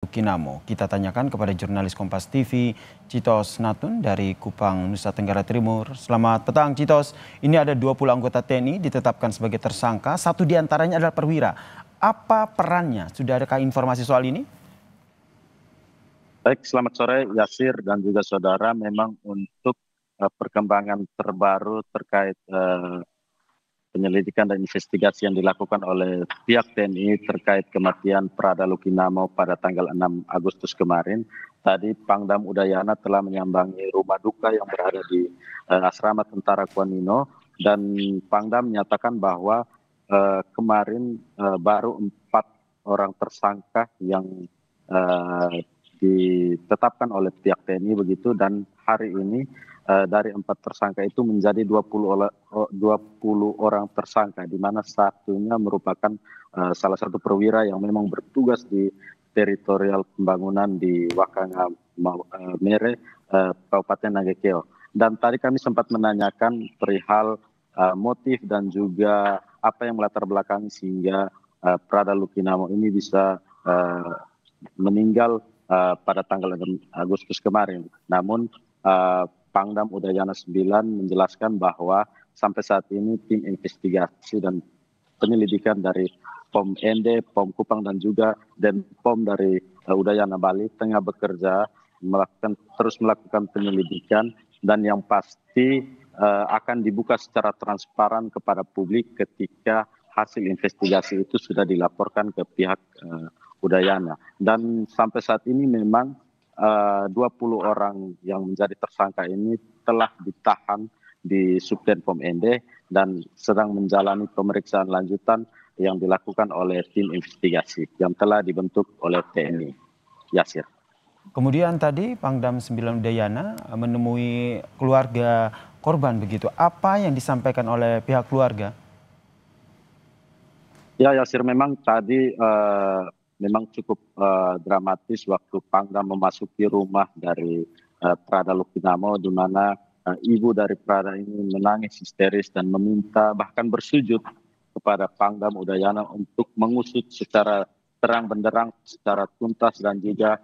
Kinamo. Kita tanyakan kepada jurnalis Kompas TV, Citos Natun dari Kupang, Nusa Tenggara Timur. Selamat petang, Citos. Ini ada 20 anggota TNI ditetapkan sebagai tersangka, satu diantaranya adalah perwira. Apa perannya? Sudah adakah informasi soal ini? Baik, selamat sore Yasir dan juga saudara. Memang untuk perkembangan terbaru terkait penyelidikan dan investigasi yang dilakukan oleh pihak TNI terkait kematian Prada Lukinamo pada tanggal 6 Agustus kemarin. Tadi Pangdam Udayana telah menyambangi rumah duka yang berada di asrama tentara Kuanino, dan Pangdam menyatakan bahwa kemarin baru 4 orang tersangka yang ditetapkan oleh pihak TNI begitu, dan hari ini dari 4 tersangka itu menjadi 20 orang tersangka, di mana satunya merupakan salah satu perwira yang memang bertugas di teritorial pembangunan di Wakanga Mere, Kabupaten Nagekeo. Dan tadi kami sempat menanyakan perihal motif dan juga apa yang melatar belakang sehingga Prada Lukinamo ini bisa meninggal pada tanggal 6 Agustus kemarin. Namun Pangdam Udayana 9 menjelaskan bahwa sampai saat ini tim investigasi dan penyelidikan dari POM ND, POM Kupang dan juga Denpom dari Udayana Bali tengah bekerja terus melakukan penyelidikan, dan yang pasti akan dibuka secara transparan kepada publik ketika hasil investigasi itu sudah dilaporkan ke pihak Udayana. Dan sampai saat ini memang 20 orang yang menjadi tersangka ini telah ditahan di Subdenpom ND dan sedang menjalani pemeriksaan lanjutan yang dilakukan oleh tim investigasi yang telah dibentuk oleh TNI. Yasir. Kemudian tadi Pangdam 9 Udayana menemui keluarga korban begitu. Apa yang disampaikan oleh pihak keluarga? Ya Yasir, memang tadi memang cukup dramatis waktu Pangdam memasuki rumah dari Prada Lukinamo, di mana ibu dari Prada ini menangis histeris dan meminta, bahkan bersujud kepada Pangdam Udayana untuk mengusut secara terang benderang, secara tuntas, dan juga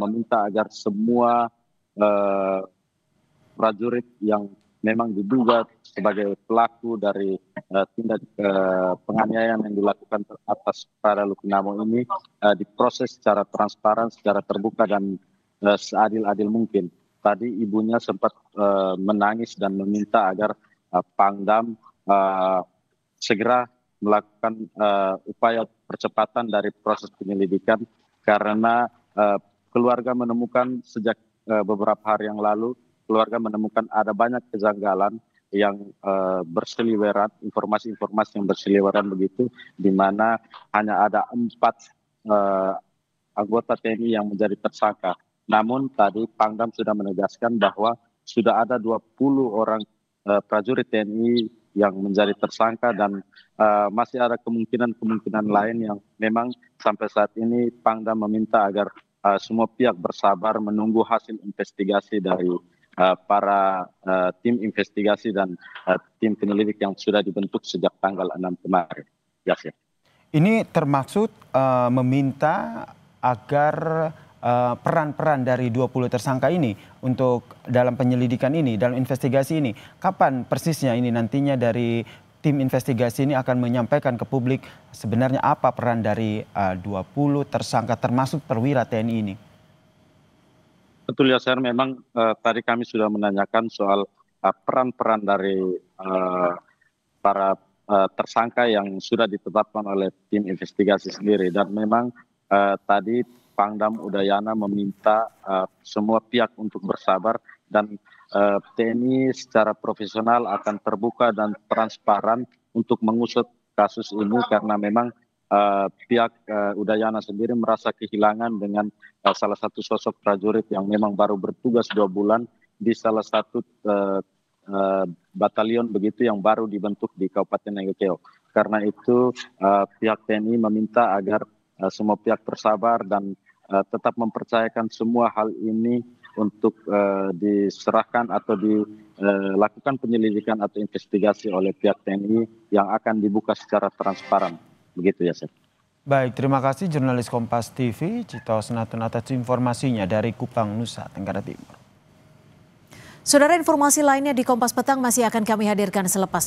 meminta agar semua prajurit yang memang diduga sebagai pelaku dari tindak penganiayaan yang dilakukan atas Prada Lukinamo ini diproses secara transparan, secara terbuka, dan seadil-adil mungkin. Tadi ibunya sempat menangis dan meminta agar Pangdam segera melakukan upaya percepatan dari proses penyelidikan, karena keluarga menemukan sejak beberapa hari yang lalu, keluarga menemukan ada banyak kejanggalan yang berseliweran, informasi-informasi yang berseliweran begitu, di mana hanya ada 4 anggota TNI yang menjadi tersangka. Namun tadi Pangdam sudah menegaskan bahwa sudah ada 20 orang prajurit TNI yang menjadi tersangka, dan masih ada kemungkinan lain yang memang sampai saat ini Pangdam meminta agar semua pihak bersabar menunggu hasil investigasi dari para tim investigasi dan tim penyelidik yang sudah dibentuk sejak tanggal 6 kemarin. Yasir. Ini termaksud meminta agar peran-peran dari 20 tersangka ini untuk dalam penyelidikan ini, dalam investigasi ini. Kapan persisnya ini nantinya dari tim investigasi ini akan menyampaikan ke publik sebenarnya apa peran dari 20 tersangka termasuk perwira TNI ini? Betul ya, memang tadi kami sudah menanyakan soal peran-peran dari para tersangka yang sudah ditetapkan oleh tim investigasi sendiri, dan memang tadi Pangdam Udayana meminta semua pihak untuk bersabar, dan TNI secara profesional akan terbuka dan transparan untuk mengusut kasus ini, karena memang pihak Udayana sendiri merasa kehilangan dengan salah satu sosok prajurit yang memang baru bertugas 2 bulan di salah satu batalion begitu yang baru dibentuk di Kabupaten Nagekeo. Karena itu pihak TNI meminta agar semua pihak bersabar dan tetap mempercayakan semua hal ini untuk diserahkan atau dilakukan penyelidikan atau investigasi oleh pihak TNI yang akan dibuka secara transparan. Begitu ya, Seth. Baik, terima kasih jurnalis Kompas TV, Cito Senatun atas informasinya dari Kupang, Nusa Tenggara Timur. Saudara, informasi lainnya di Kompas Petang masih akan kami hadirkan selepas